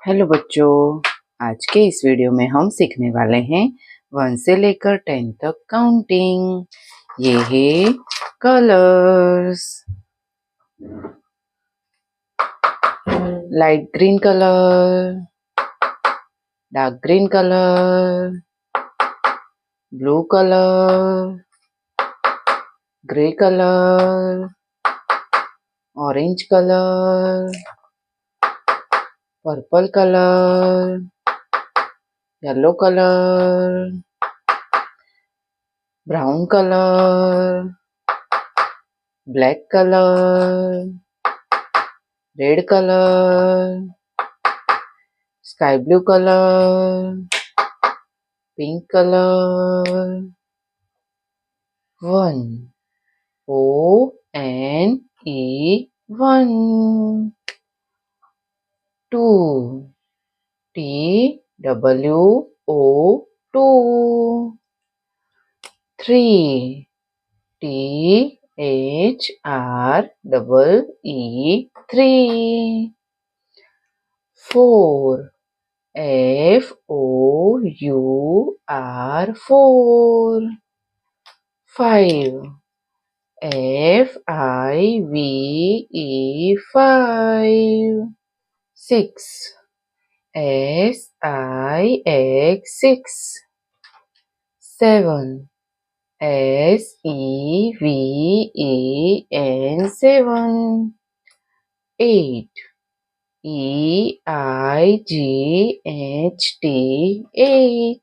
Hello बच्चों, आज के इस वीडियो में हम सीखने वाले हैं 1 से लेकर 10 तक काउंटिंग। ये है colours. Light green colour, dark green colour, blue colour, grey colour, orange colour, purple colour, yellow colour, brown colour, black colour, red colour, sky blue colour, pink colour. 1 ONE 1, 2 TWO 2, 3 THREE 3, 4 FOUR 4, 5 FIVE 5, 6 SIX 6, 7 SEVEN 7, 8 EIGHT 8,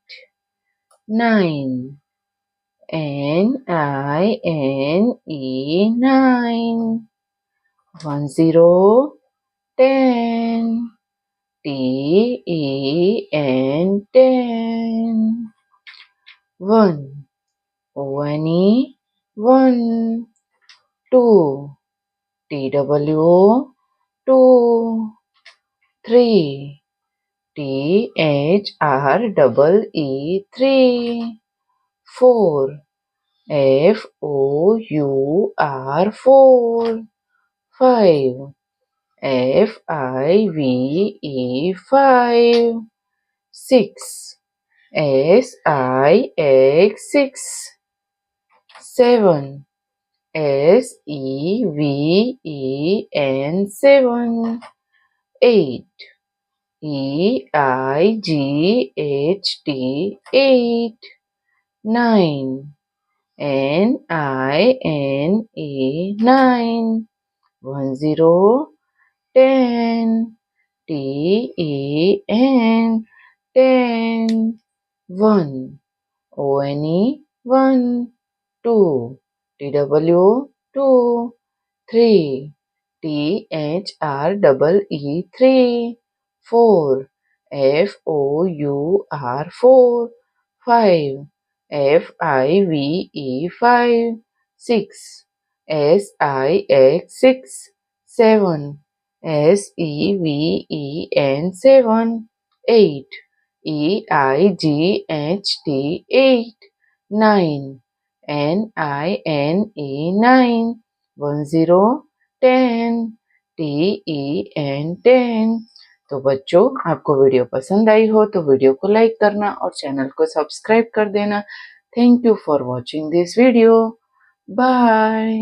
9 NINE 9, 10 10 TEN 10, 1 ONE 1, 2 TWO 2, 3 THREE 3, 4 FOUR 4, 5 FIVE 5, 6 SIX 6, 7 SEVEN 7, 8 EIGHT 8, 9 NINE 9, 10 10 TEN 10, 1 ONE 1, 2 TWO 2, 3 THREE 3, 4 FOUR 4, 5 FIVE 5, 6 SIX 6, 7 SEVEN 7, 8 EIGHT 8, 9 NINE 9, 10 10 TEN 10। तो बच्चों, आपको video पसंद आई हो तो video को like करना और channel को सब्सक्राइब कर देना। Thank you for watching this video. Bye.